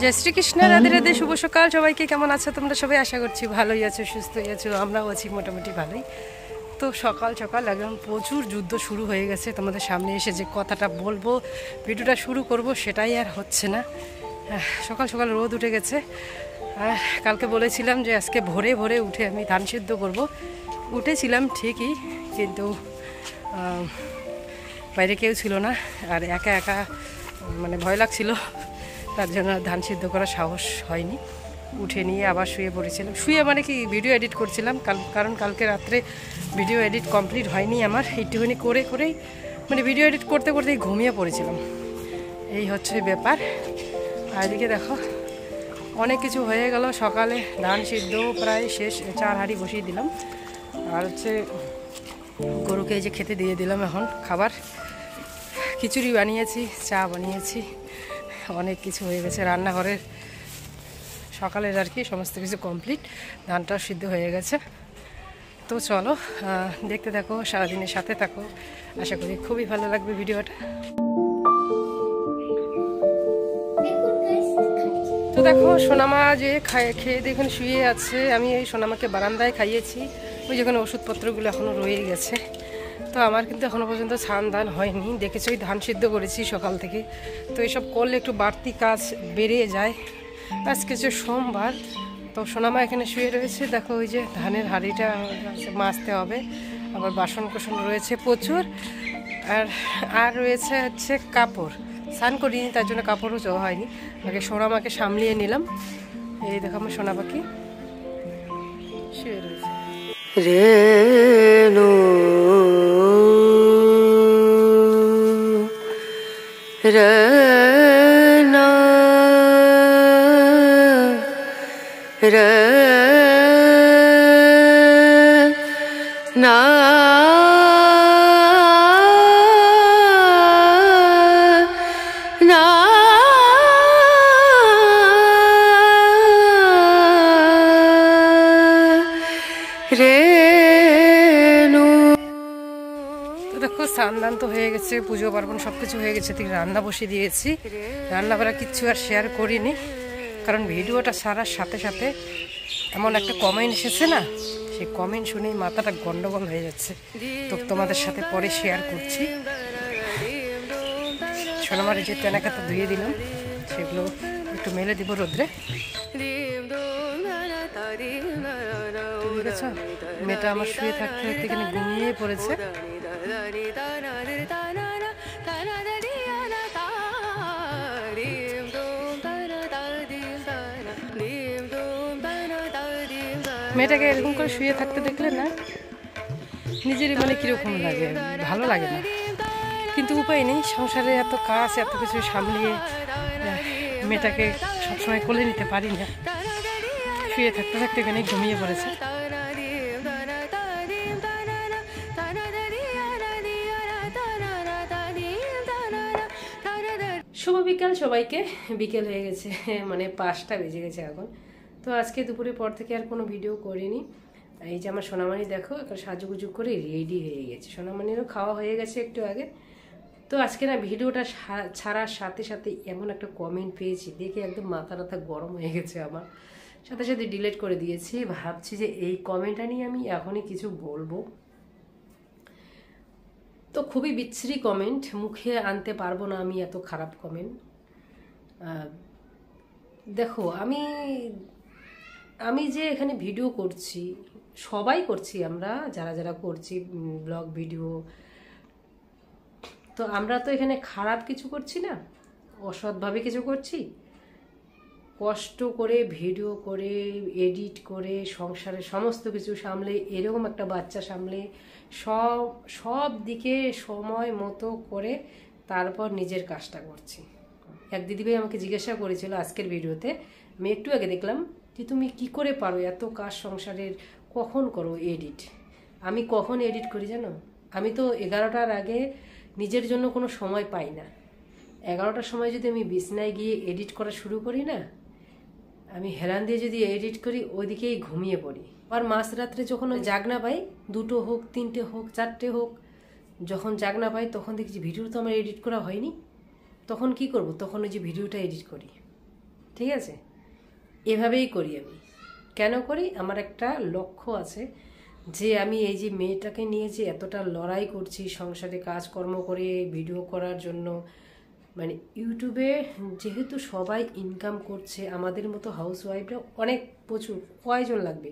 जय श्री कृष्ण राधे राधे शुभ सकाल सबाइके केमन आछो तोमरा सबाई आशा करछि भालोई आछो सुस्थई आछो আমরাও আছি মোটামুটি ভালোই। তো সকাল সকাল একদম প্রচুর যুদ্ধ শুরু হয়ে গেছে, তোমাদের সামনে এসে যে কথাটা বলবো ভিডিওটা শুরু করব সেটাই আর হচ্ছে না। সকাল সকাল রোদ উঠে গেছে। কালকে বলেছিলাম যে আজকে ভোরে ভোরে উঠে আমি ধান সিদ্ধ করব, উঠেছিলাম ঠিকই, কিন্তু বাইরে কেউ ছিল না আর একা একা মানে ভয় লাগছিল, তার জন্য ধান সিদ্ধ করার সাহস হয়নি। উঠে নিয়ে আবার শুয়ে পড়েছিলাম, শুয়ে মানে কি ভিডিও এডিট করছিলাম, কারণ কালকে রাত্রে ভিডিও এডিট কমপ্লিট হয়নি আমার, একটুখানি করে করেই মানে ভিডিও এডিট করতে করতেই ঘুমিয়ে পড়েছিলাম, এই হচ্ছে ব্যাপার। আর এদিকে দেখো অনেক কিছু হয়ে গেল সকালে, ধান সিদ্ধ প্রায় শেষ, 4 হাঁড়ি বসিয়ে দিলাম, আর হচ্ছে গরুকে এই যে খেতে দিয়ে দিলাম এখন খাবার, খিচুড়ি বানিয়েছি, চা বানিয়েছি, অনেক কিছু হয়ে গেছে রান্নাঘরের সকালের আর কি, সমস্ত কিছু কমপ্লিট, ধানটাও সিদ্ধ হয়ে গেছে। তো চলো দেখতে থাকো, সারাদিনের সাথে থাকো, আশা করি খুবই ভালো লাগবে ভিডিওটা। তো দেখো সোনামা যে খেয়ে দেখুন শুয়ে আছে, আমি এই সোনামাকে বারান্দায় খাইয়েছি, ওই যেখানে ওষুধপত্রগুলো এখনও রয়ে গেছে। তো আমার কিন্তু এখনও পর্যন্ত স্নান দান হয়নি, দেখেছি ওই ধান সিদ্ধ করেছি সকাল থেকে, তো এসব করলে একটু বাড়তি কাজ বেড়ে যায়। আজকে যে সোমবার, তো সোনামা এখানে শুয়ে রয়েছে, দেখো ওই যে ধানের হাঁড়িটা মাজতে হবে, আবার বাসন কোসন রয়েছে প্রচুর, আর রয়েছে হচ্ছে কাপড়, স্নান করিনি তার জন্য কাপড়ও জোয়া হয়নি, আগে সোনামাকে সামলিয়ে নিলাম। এই দেখো আমার সোনা পাখি শুয়ে রয়েছে। রেনু রনা রনা স্নান তো হয়ে গেছে, পুজো পার্বণ সব কিছু হয়ে গেছে, ঠিক রান্না বসিয়ে দিয়েছি, রান্না করা কিচ্ছু আর শেয়ার করিনি, কারণ ভিডিওটা ছাড়ার সাথে সাথে এমন একটা কমেন্ট এসেছে না, সেই কমেন্ট শুনেই মাথাটা গন্ডগোল হয়ে যাচ্ছে, তো তোমাদের সাথে পরে শেয়ার করছি। সোনামার যে তেনাকাটা ধুয়ে দিলাম, সেগুলো একটু মেলে দিব রোদ্রে। ঠিক আছে, মেয়েটা আমার শুয়ে থাকতে থাকতে এখানে ঘুমিয়ে পড়েছে। মেয়েটাকে এরকম করে শুয়ে থাকতে দেখলে না নিজেরই মানে কিরকম লাগে, ভালো লাগে না। কিন্তু উপায় নেই, সংসারে এত কাজ এত কিছু সামলিয়ে মেয়েটাকে সবসময় কোলে নিতে পারি না। শুয়ে থাকতে থাকতে এখানে ঘুমিয়ে পড়েছে। শুভ বিকাল সবাইকে। বিকেল হয়ে গেছে, মানে 5টা বেজে গেছে এখন। তো আজকে দুপুরের পর থেকে আর কোনো ভিডিও করিনি। এই যে আমার সোনামণি দেখো এখন সাজুগুজু করে রেডি হয়ে গেছে। সোনামণিরও খাওয়া হয়ে গেছে একটু আগে। তো আজকে না ভিডিওটা ছাড়ার সাথে সাথে এমন একটা কমেন্ট পেয়েছি, দেখে একদম মাথা টাথা গরম হয়ে গেছে আমার। সাথে সাথে ডিলিট করে দিয়েছি। ভাবছি যে এই কমেন্টটা নিয়ে আমি এখনই কিছু বলবো। তো খুবই বিচ্ছিরি কমেন্ট, মুখে আনতে পারবো না আমি এত খারাপ কমেন্ট। দেখো আমি যে এখানে ভিডিও করছি, সবাই করছি, আমরা যারা যারা করছি ব্লগ ভিডিও, তো আমরা তো এখানে খারাপ কিছু করছি না, অসৎভাবে কিছু করছি। কষ্ট করে ভিডিও করে এডিট করে সংসারের সমস্ত কিছু সামলে, এরকম একটা বাচ্চা সামলে সব দিকে সময় মতো করে তারপর নিজের কাজটা করছি। এক দিদিভাই আমাকে জিজ্ঞাসা করেছিল আজকের ভিডিওতে, আমি একটু আগে দেখলাম যে তুমি কি করে পারো এত কাজ সংসারের, কখন করো এডিট? আমি কখন এডিট করি জানো? আমি তো 11টার আগে নিজের জন্য কোনো সময় পাই না। 11টার সময় যদি আমি বিছনায় গিয়ে এডিট করা শুরু করি না, আমি হেলান দিয়ে যদি এডিট করি ওইদিকেই ঘুমিয়ে পড়ি। আর মাঝরাত্রে যখন জাগনা পাই, 2টো হোক 3টে হোক 4টে হোক, যখন জাগনা পাই তখন দেখছি ভিডিও তো আমার এডিট করা হয়নি। তখন কি করব? তখন ওই যে ভিডিওটা এডিট করি। ঠিক আছে, এভাবেই করি আমি। কেন করি? আমার একটা লক্ষ্য আছে যে আমি এই যে মেয়েটাকে নিয়ে যে এতটা লড়াই করছি সংসারে কাজকর্ম করে ভিডিও করার জন্য, মানে ইউটিউবে যেহেতু সবাই ইনকাম করছে, আমাদের মতো হাউসওয়াইফরা অনেক প্রচুর, কয়জন লাগবে?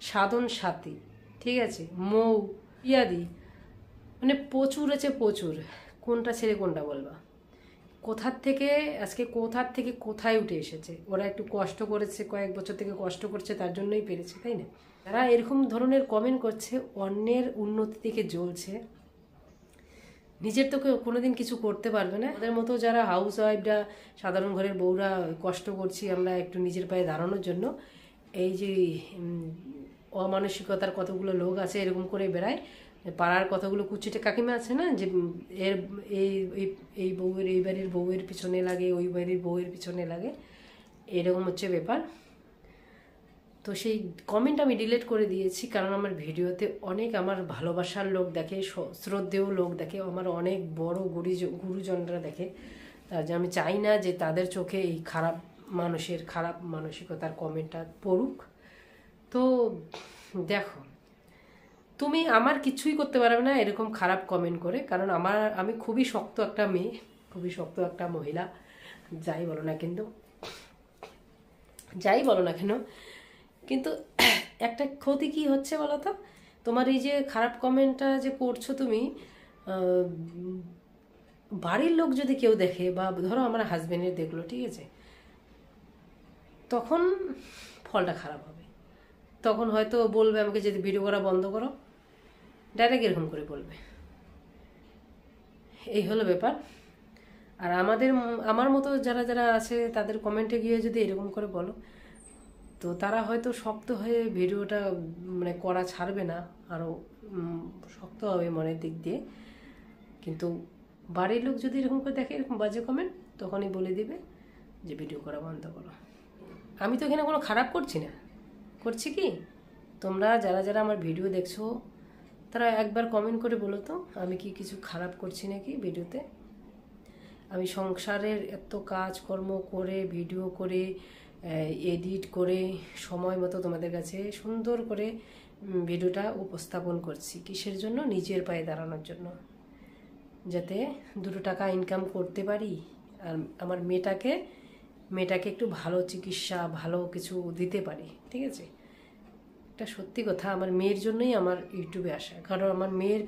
সাধন সাথী, ঠিক আছে, মৌ ইয়াদি, মানে প্রচুর আছে প্রচুর। কোনটা ছেড়ে কোনটা বলবা? কোথার থেকে কোথায় উঠে এসেছে। ওরা একটু কষ্ট করেছে, কয়েক বছর থেকে কষ্ট করছে, তার জন্যই পেরেছে, তাই না? তারা এরকম ধরনের কমেন্ট করছে, অন্যের উন্নতি থেকে জ্বলছে, নিজের তো কোনোদিন কিছু করতে পারবে না। ওদের মতো যারা হাউস ওয়াইফরা, সাধারণ ঘরের বউরা কষ্ট করছি আমরা একটু নিজের পায়ে দাঁড়ানোর জন্য, এই যে অমানসিকতার কতগুলো লোক আছে এরকম করে বেড়ায়। পাড়ার কতগুলো কুচিটে কাকিমা আছে না, যে এর এই বউয়ের, এই বাড়ির বউয়ের পিছনে লাগে, ওই বাড়ির বউয়ের পিছনে লাগে, এরকম হচ্ছে ব্যাপার। তো সেই কমেন্ট আমি ডিলিট করে দিয়েছি, কারণ আমার ভিডিওতে অনেক আমার ভালোবাসার লোক দেখে, শ্রদ্ধেয় লোক দেখে, আমার অনেক বড় গুরুজনরা দেখে। তার জন্য আমি চাই না যে তাদের চোখে এই খারাপ মানুষের খারাপ মানসিকতার কমেন্টটা পড়ুক। তো দেখো, তুমি আমার কিছুই করতে পারবে না এরকম খারাপ কমেন্ট করে, কারণ আমি খুবই শক্ত একটা মেয়ে, খুবই শক্ত একটা মহিলা, যাই বলো না কেন। কিন্তু একটা ক্ষতি কি হচ্ছে বলো তো? তোমার এই যে খারাপ কমেন্টটা যে করছো তুমি, বাড়ির লোক যদি কেউ দেখে, বা ধরো আমার হাজবেন্ডের দেখলো, ঠিক আছে, তখন ফলটা খারাপ হবে। তখন হয়তো বলবে আমাকে যদি ভিডিও করা বন্ধ করো, ডাইরেক্ট এরকম করে বলবে। এই হলো ব্যাপার। আর আমার মতো যারা যারা আছে তাদের কমেন্টে গিয়ে যদি এরকম করে বলো, তো তারা হয়তো শক্ত হয়ে ভিডিওটা মানে করা ছাড়বে না, আরও শক্ত হবে মনের দিক দিয়ে। কিন্তু বাড়ির লোক যদি এরকম করে দেখে, এরকম বাজে কমেন্ট, তখনই বলে দিবে যে ভিডিও করা বন্ধ করো। আমি তো এখানে কোনো খারাপ করছি না, করছি কি? তোমরা যারা যারা আমার ভিডিও দেখছো তারা একবার কমেন্ট করে বলো তো, আমি কি কিছু খারাপ করছি নাকি ভিডিওতে? আমি সংসারের এত কাজকর্ম করে ভিডিও করে এডিট করে সময় মতো তোমাদের কাছে সুন্দর করে ভিডিওটা উপস্থাপন করছি। কিসের জন্য? নিজের পায়ে দাঁড়ানোর জন্য, যাতে 2 টাকা ইনকাম করতে পারি, আর আমার মেয়েটাকে একটু ভালো চিকিৎসা, ভালো কিছু দিতে পারি। ঠিক আছে, এটা সত্যি কথা। আমার মেয়ের জন্যই আমার ইউটিউবে আসা, কারণ আমার মেয়ের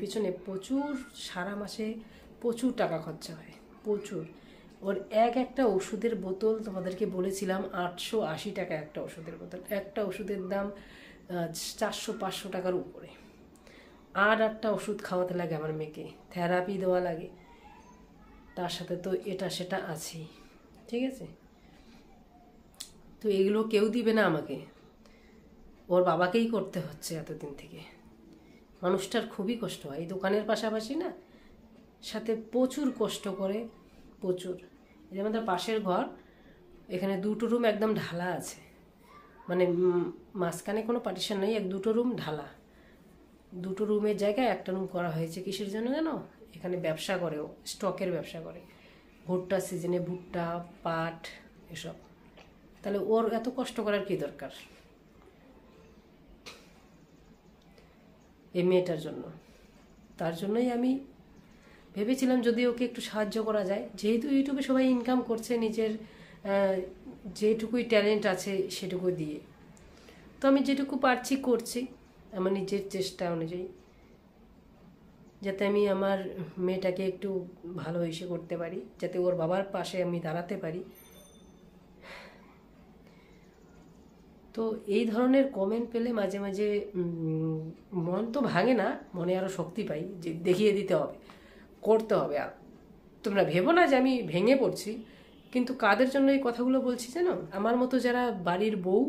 পিছনে প্রচুর, সারা মাসে প্রচুর টাকা খরচা হয়, প্রচুর। ওর একটা ওষুধের বোতল তোমাদেরকে বলেছিলাম 880 টাকা একটা ওষুধের বোতল। একটা ওষুধের দাম 400-500 টাকার উপরে। আর একটা ওষুধ খাওয়াতে লাগে আমার মেয়েকে, থেরাপি দেওয়া লাগে, তার সাথে তো এটা সেটা আছেই, ঠিক আছে। তো এগুলো কেউ দিবে না আমাকে, ওর বাবাকেই করতে হচ্ছে এতদিন থেকে। মানুষটার খুবই কষ্ট হয়, এই দোকানের পাশাপাশি না সাথে প্রচুর কষ্ট করে, প্রচুর। এই যে আমাদের পাশের ঘর, এখানে 2টো রুম একদম ঢালা আছে, মানে মাঝখানে কোনো পার্টিশন নেই, 2টো রুম ঢালা। 2টো রুমের জায়গায় একটা রুম করা হয়েছে কিসের জন্য জানো? এখানে ব্যবসা করে, ও স্টকের ব্যবসা করে, ভুট্টা সিজনে ভুট্টা, পাট এসব। তাহলে ওর এত কষ্ট করার কি দরকার এই মেয়েটার জন্য? তার জন্যই আমি ভেবেছিলাম যদি ওকে একটু সাহায্য করা যায়, যেহেতু ইউটিউবে সবাই ইনকাম করছে নিজের যেটুকুই ট্যালেন্ট আছে সেটুকু দিয়ে, তো আমি যেটুকু পারছি করছি আমার নিজের চেষ্টা অনুযায়ী, যাতে আমি আমার মেয়েটাকে একটু ভালো ইসে করতে পারি, যাতে ওর বাবার পাশে আমি দাঁড়াতে পারি। তো এই ধরনের কমেন্ট পেলে মাঝে মাঝে মন তো ভাঙে না, মনে আরও শক্তি পাই যে দেখিয়ে দিতে হবে, করতে হবে। আর তোমরা ভেবো না যে আমি ভেঙে পড়ছি, কিন্তু কাদের জন্য এই কথাগুলো বলছি জানো? আমার মতো যারা বাড়ির বউ,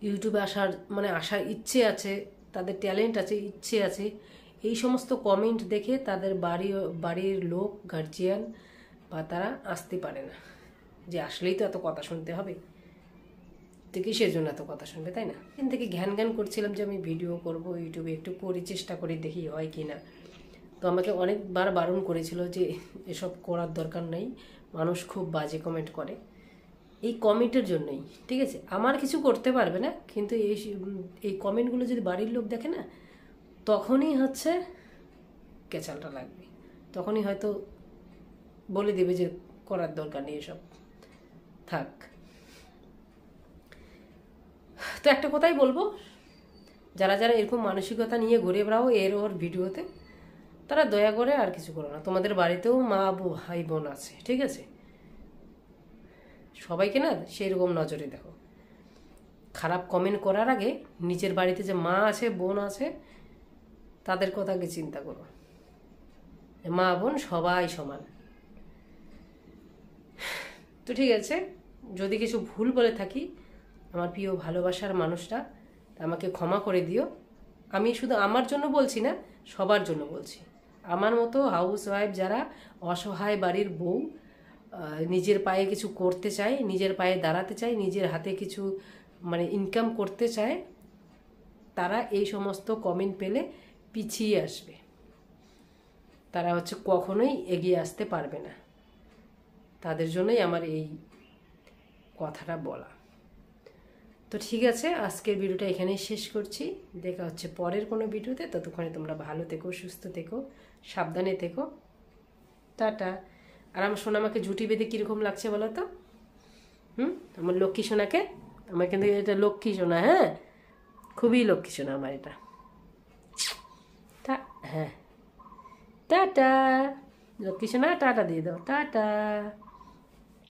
ইউটিউবে আসার ইচ্ছে আছে, তাদের ট্যালেন্ট আছে, ইচ্ছে আছে, এই সমস্ত কমেন্ট দেখে তাদের বাড়ির লোক, গার্জিয়ান বা তারা আসতে পারে না, যে আসলেই তো এত কথা শুনতে হবে, তো কিসের জন্য এত কথা শুনবে, তাই না? এখান থেকে ঘ্যান করছিলাম যে আমি ভিডিও করব ইউটিউবে, একটু করি, চেষ্টা করি, দেখি হয় কি না। তো আমাকে অনেকবার বারণ করেছিল যে এসব করার দরকার নেই, মানুষ খুব বাজে কমেন্ট করে, এই কমেন্টের জন্যই, ঠিক আছে। আমার কিছু করতে পারবে না, কিন্তু এই কমেন্টগুলো যদি বাড়ির লোক দেখে না, তখনই হচ্ছে কেচালটা লাগবে, তখনই হয়তো বলে দেবে যে করার দরকার নেই এসব, থাক। তো একটা কথাই বলবো, যারা যারা এরকম মানসিকতা নিয়ে ঘুরে বেড়াও ওর ভিডিওতে, তারা দয়া করে আর কিছু করো না। তোমাদের বাড়িতেও মা ভাই বোন আছে, ঠিক আছে, সবাইকে না সেই রকম নজরে দেখো। খারাপ কমেন্ট করার আগে নিজের বাড়িতে যে মা আছে, বোন আছে, তাদের কথা আগে চিন্তা করো। মা বোন সবাই সমান। তো ঠিক আছে, যদি কিছু ভুল বলে থাকি আমার প্রিয় ভালোবাসার মানুষটা, আমাকে ক্ষমা করে দিও। আমি শুধু আমার জন্য বলছি না, সবার জন্য বলছি। আমার মতো হাউস ওয়াইফ যারা অসহায় বাড়ির বউ, নিজের পায়ে কিছু করতে চায়, নিজের পায়ে দাঁড়াতে চায়, নিজের হাতে কিছু ইনকাম করতে চায়, তারা এই সমস্ত কমেন্ট পেলে পিছিয়ে আসবে, তারা কখনোই এগিয়ে আসতে পারবে না। তাদের জন্যই আমার এই কথাটা বলা। তো ঠিক আছে, আজকের ভিডিওটা এখানেই শেষ করছি। দেখা হচ্ছে পরের কোনো ভিডিওতে। ততক্ষণে তোমরা ভালো থেকো, সুস্থ থেকো, সাবধানে থেকো, টাটা। আর আমার সোনামাকে জুটি বেঁধে কীরকম লাগছে বলো তো? আমার লক্ষ্মী সোনাকে, আমার কিন্তু এটা লক্ষ্মী সোনা, হ্যাঁ, খুবই লক্ষ্মী সোনা আমার এটা। হ্যাঁ, টাটা লক্ষ্মী সোনা, টাটা দিয়ে দাও, টাটা।